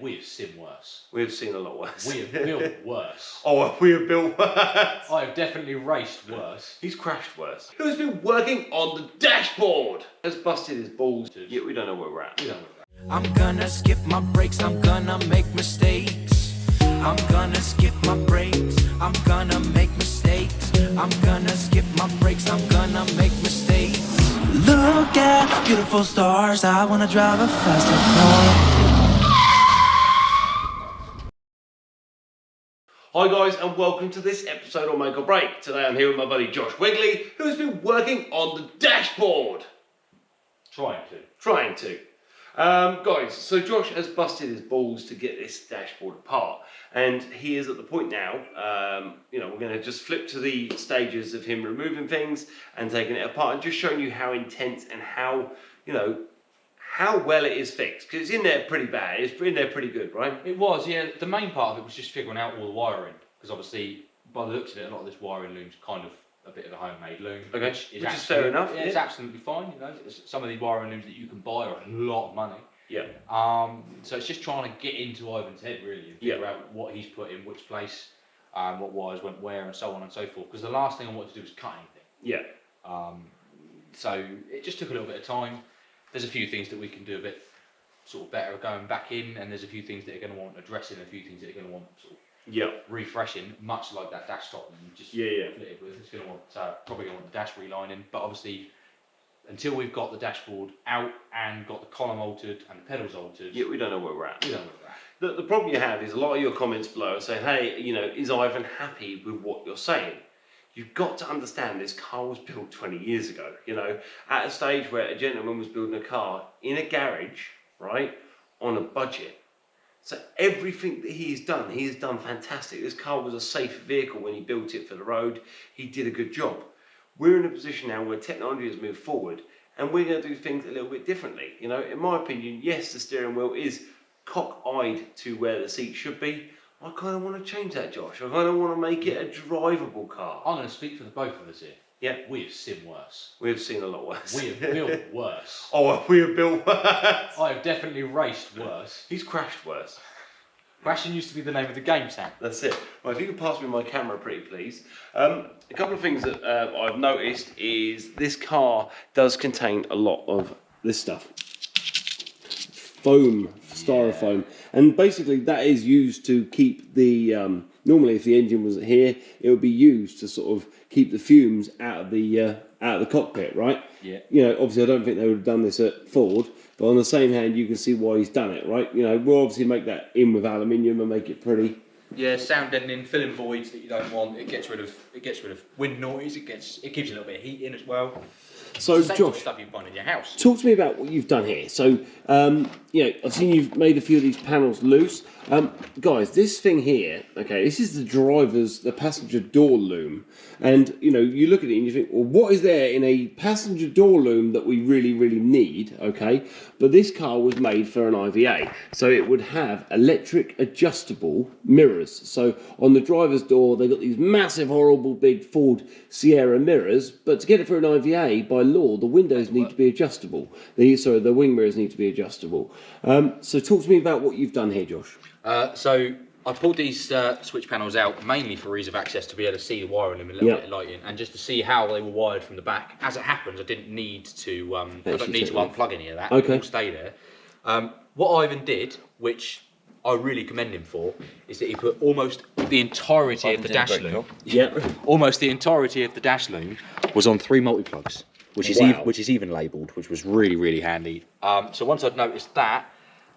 We have seen worse. We have seen a lot worse. We have built worse. Oh, we have built worse. I have definitely raced worse. He's crashed worse. Who's been working on the dashboard? Has busted his balls. Yet we don't know where we're at. We don't know where we're I'm gonna skip my breaks, I'm gonna make mistakes. I'm gonna skip my breaks, I'm gonna make mistakes. I'm gonna skip my breaks, I'm gonna make mistakes. Look at the beautiful stars, I wanna drive a faster car. Hi guys, and welcome to this episode on Make or Break. Today I'm here with my buddy Josh Wigley, who's been working on the dashboard. Trying to. Guys, so Josh has busted his balls to get this dashboard apart, and he is at the point now, we're going to just flip to the stages of him removing things and taking it apart and just showing you how intense and how, how well it is fixed, because it's in there pretty bad. It's in there pretty good, right? It was, yeah. The main part of it was just figuring out all the wiring, because obviously, by the looks of it, a lot of this wiring loom's kind of a bit of a homemade loom. Okay, which is fair enough. Yeah, it's absolutely fine. Some of these wiring looms that you can buy are a lot of money. Yeah. So it's just trying to get into Ivan's head really and figure out what he's put in which place, what wires went where, and so on and so forth. Because the last thing I wanted to do was cut anything. Yeah. So it just took a little bit of time. There's a few things that we can do a bit sort of better going back in, and there's a few things that are going to want addressing, a few things that are going to want sort of refreshing, much like that dash top that you just flitted with. It's going to want probably going to want the dash relining, but obviously until we've got the dashboard out and got the column altered and the pedals altered, we don't know where we're at. We don't know where we're at. The problem you have is a lot of your comments below are saying, hey, is Ivan happy with what you're saying? You've got to understand this car was built 20 years ago, at a stage where a gentleman was building a car in a garage, right, on a budget. So everything that he has done fantastic. This car was a safe vehicle when he built it for the road. He did a good job. We're in a position now where technology has moved forward and we're going to do things a little bit differently. In my opinion, yes, the steering wheel is cock-eyed to where the seat should be. I kind of want to change that, Josh. I kind of want to make it a drivable car. I'm going to speak for the both of us here. Yeah. We have seen worse. We have seen a lot worse. We have built worse. Oh, we have built worse. I have definitely raced worse. He's crashed worse. Crashing used to be the name of the game, Sam. That's it. Right, if you can pass me my camera, pretty please. A couple of things that I've noticed is this car does contain a lot of this stuff. Foam, styrofoam. And basically that is used to keep the, normally if the engine was here, it would be used to sort of keep the fumes out of the cockpit, right? Yeah. Obviously I don't think they would have done this at Ford, but on the same hand you can see why he's done it, right? We'll obviously make that in with aluminium and make it pretty. Yeah, sound deadening, filling voids that you don't want. It gets rid of wind noise. It keeps a little bit of heat in as well. So it's the same Josh, sort of stuff you find in your house. Talk to me about what you've done here. So, I've seen you've made a few of these panels loose. Guys, this thing here, okay, this is the passenger door loom. And, you look at it and you think, well, what is there in a passenger door loom that we really, really need, okay? But this car was made for an IVA. So it would have electric adjustable mirrors. So on the driver's door, they got these massive, horrible, big Ford Sierra mirrors. But to get it for an IVA, by law, the windows need to be adjustable. The wing mirrors need to be adjustable. So talk to me about what you've done here, Josh. So I pulled these switch panels out mainly for ease of access to be able to see the wiring in a little bit of lighting and just to see how they were wired from the back. As it happens, I didn't need to unplug any of that. Okay. It will stay there. What Ivan did, which I really commend him for, is that he put almost the entirety of the dash loom. Yeah. Almost the entirety of the dash loom was on 3 multi-plugs, which is even labelled, which was really, really handy. So once I'd noticed that,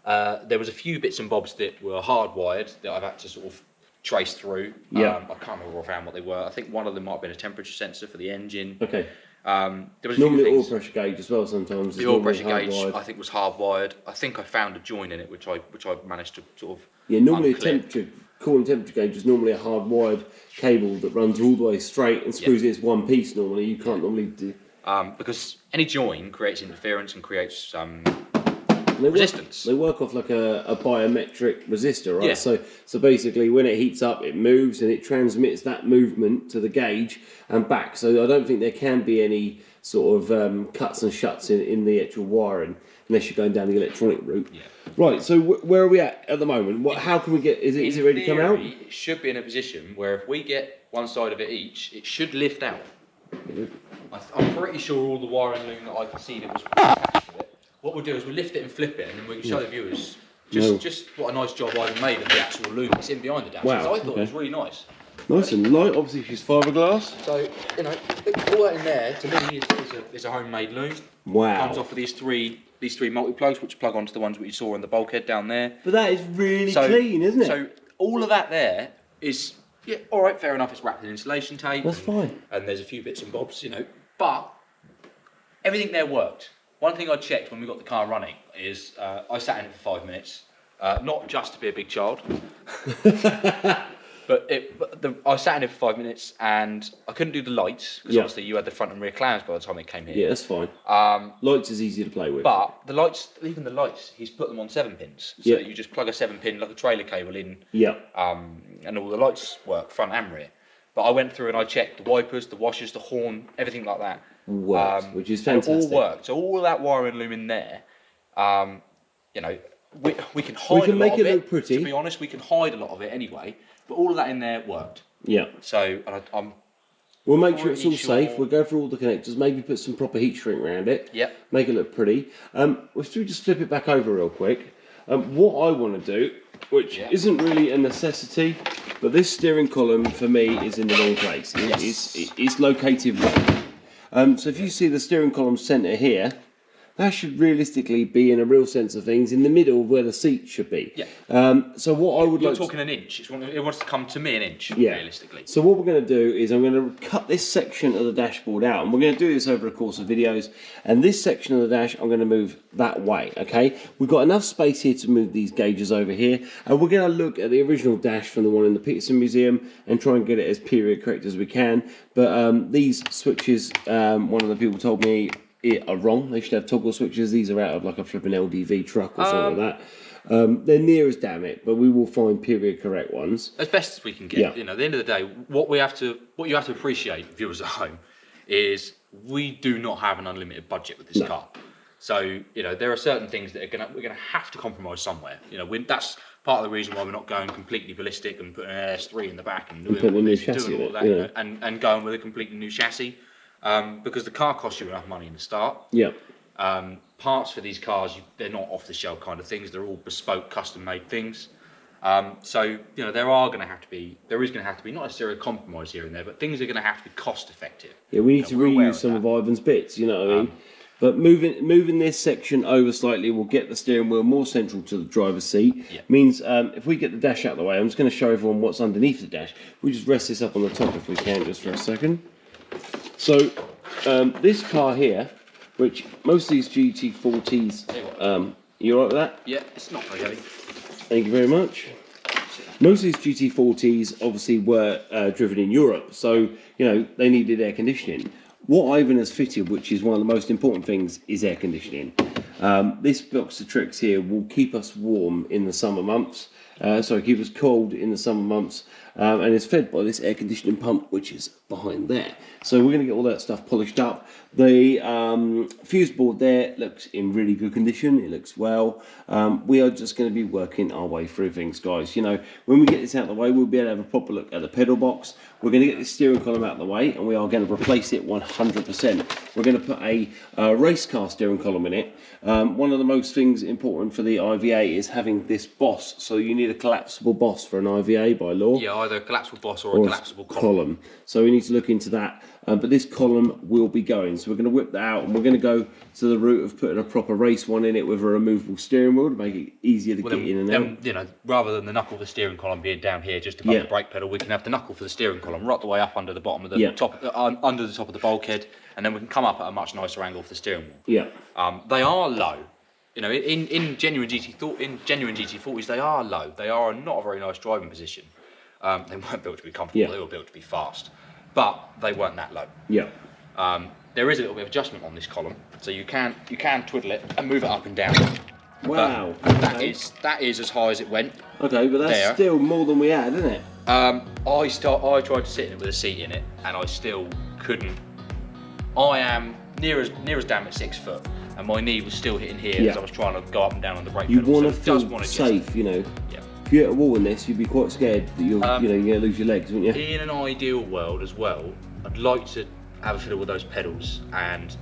there was a few bits and bobs that were hardwired that I've had to sort of trace through. I can't remember offhand what they were. I think one of them might have been a temperature sensor for the engine. Okay. There was normally oil pressure gauge as well sometimes. The oil pressure gauge I think was hardwired. I think I found a join in it which I managed to sort of normally unclip. a cooling temperature gauge is normally a hardwired cable that runs all the way straight and screws it as one piece normally. You can't normally do... because any join creates interference and creates resistance. They work off like a biometric resistor, right? Yeah. So basically when it heats up it moves and it transmits that movement to the gauge and back. So I don't think there can be any sort of cuts and shuts in the actual wiring unless you're going down the electronic route. Yeah. Right, so where are we at the moment? How can we get, is it ready to come out? It should be in a position where if we get one side of it each, it should lift out. I'm pretty sure all the wiring loom that I can see that was attached to it. What we'll do is we'll lift it and flip it, and then we can show the viewers just what a nice job I've made of the actual loom that's in behind the dash. Wow, So I thought it was really nice. Nice and light, obviously she's fiberglass. So, you know, all that in there, to me, is a homemade loom. Wow. Comes off of these three multi-plugs, which plug onto the ones that you saw in the bulkhead down there. But that is really clean, isn't it? So all of that there is, yeah, all right, fair enough, it's wrapped in insulation tape. That's fine. And there's a few bits and bobs, you know, but everything there worked. One thing I checked when we got the car running is I sat in it for 5 minutes, not just to be a big child, I sat in it for 5 minutes and I couldn't do the lights because obviously you had the front and rear clamps by the time it came here. Yeah, that's fine. Lights is easy to play with. But the lights, even the lights, he's put them on 7 pins, so that you just plug a 7-pin like a trailer cable in. Yeah. And all the lights work front and rear. But I went through and I checked the wipers, the washers, the horn, everything like that. Worked, which is fantastic. It all worked. So all of that wiring loom in there, you know, we can hide. We can make it look pretty. To be honest, we can hide a lot of it anyway. But all of that in there worked. Yeah. So we'll make sure it's all safe. We'll go through all the connectors. Maybe put some proper heat shrink around it. Yeah. Make it look pretty. If we just flip it back over real quick. What I want to do, which isn't really a necessity, but this steering column for me is in the wrong place. It's located wrong. So if you see the steering column centre here, that should realistically be, in a real sense of things, in the middle of where the seat should be. Yeah. So what I would You're talking an inch. It wants to come to me an inch, realistically. So what we're going to do is I'm going to cut this section of the dashboard out, and we're going to do this over a course of videos. And this section of the dash, I'm going to move that way. Okay. We've got enough space here to move these gauges over here, and we're going to look at the original dash from the one in the Peterson Museum and try and get it as period correct as we can. But these switches, one of the people told me, are wrong. They should have toggle switches. These are out of like a flipping LDV truck or something like that. They're near as damn it, but we will find period correct ones as best as we can get. Yeah. You know, at the end of the day, what you have to appreciate, viewers at home, is we do not have an unlimited budget with this car. So you know, there are certain things that we're gonna have to compromise somewhere. You know, that's part of the reason why we're not going completely ballistic and putting an S3 in the back and doing all that, you know, and going with a completely new chassis. Because the car costs you enough money in the start. Yeah. Parts for these cars, they're not off-the-shelf kind of things. They're all bespoke, custom-made things. So you know, there is going to have to be not necessarily a compromise here and there, but things are going to have to be cost-effective. Yeah, we need to reuse some of Ivan's bits. You know what I mean? But moving this section over slightly will get the steering wheel more central to the driver's seat. Yeah. Means if we get the dash out of the way, I'm just going to show everyone what's underneath the dash. We just rest this up on the top if we can, just for a second. So this car here, which most of these GT40s, you alright with that? Yeah, it's not very heavy. Thank you very much. Most of these GT40s obviously were driven in Europe, so you know they needed air conditioning. What Ivan has fitted, which is one of the most important things, is air conditioning. This box of tricks here will keep us warm in the summer months. Keep us cold in the summer months, and it's fed by this air conditioning pump, which is behind there. So we're going to get all that stuff polished up. The fuse board there looks in really good condition. It looks well. We are just going to be working our way through things, guys. You know, when we get this out of the way, we'll be able to have a proper look at the pedal box. We're going to get this steering column out of the way, and we are going to replace it 100%. We're going to put a race car steering column in it. One of the most things important for the IVA is having this boss. So you need a collapsible boss for an IVA by law. Yeah, either a collapsible boss or a collapsible column. So we need to look into that. But this column will be going. So we're going to whip that out, and we're going to go to the route of putting a proper race one in it with a removable steering wheel to make it easier to get in and out. You know, rather than the knuckle of the steering column being down here just above the brake pedal, we can have the knuckle for the steering column right the way up under the bottom of the top, under the top of the bulkhead, and then we can come up at a much nicer angle for the steering wheel. Yeah. They are low. You know, in genuine GT40s, they are low. They are not a very nice driving position. They weren't built to be comfortable. They were built to be fast, but they weren't that low. Yeah. There is a little bit of adjustment on this column, so you can twiddle it and move it up and down. Wow. That is as high as it went. Okay, but that's still more than we had, isn't it? I tried to sit in it with a seat in it, and I still couldn't. I am near as damn at 6 foot, and my knee was still hitting here as I was trying to go up and down on the brake You pedal. want to feel safe, you know. Yeah. If you hit a wall in this, you'd be quite scared that you're going to lose your legs, wouldn't you? In an ideal world as well, I'd like to have a fiddle with those pedals, and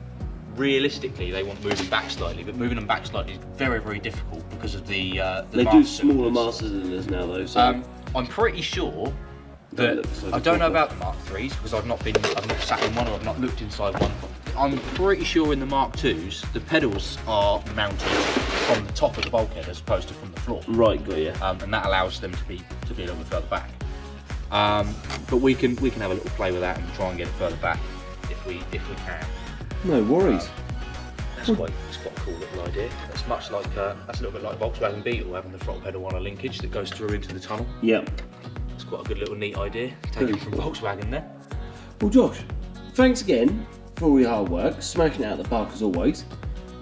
realistically they want moving back slightly, but moving them back slightly is very, very difficult because of the they do smaller master cylinders now though, so I'm pretty sure that I don't know about the Mark IIIs because I've not sat in one or I've not looked inside one. I'm pretty sure in the Mark IIs the pedals are mounted from the top of the bulkhead as opposed to from the floor. Right, got you. And that allows them to be a little bit further back. But we can have a little play with that and try and get it further back if we can. No worries. It's quite a cool little idea. It's much like that's a little bit like Volkswagen Beetle having the throttle pedal on a linkage that goes through into the tunnel. Yep. It's quite a good little neat idea. Taken from Volkswagen there. Well, Josh, thanks again for all your hard work, smashing it out of the park as always,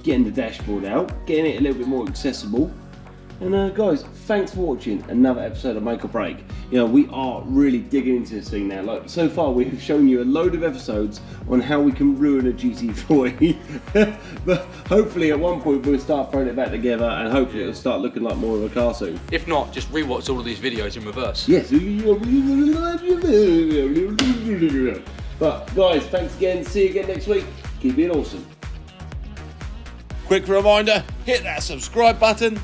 getting the dashboard out, getting it a little bit more accessible. And guys, thanks for watching another episode of Make or Break. You know, we are really digging into this thing now. Like, so far we've shown you a load of episodes on how we can ruin a GT40. But hopefully at one point we'll start throwing it back together and hopefully it'll start looking like more of a car soon. If not, just rewatch all of these videos in reverse. Yes. But guys, thanks again. See you again next week. Keep being awesome. Quick reminder, hit that subscribe button,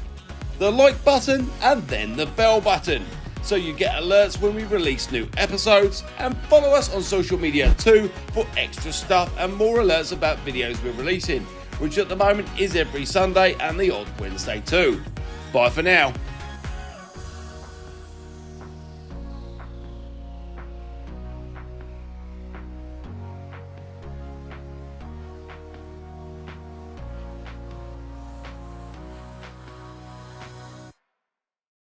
the like button, and then the bell button, so you get alerts when we release new episodes, and follow us on social media too for extra stuff and more alerts about videos we're releasing, which at the moment is every Sunday and the odd Wednesday too. Bye for now.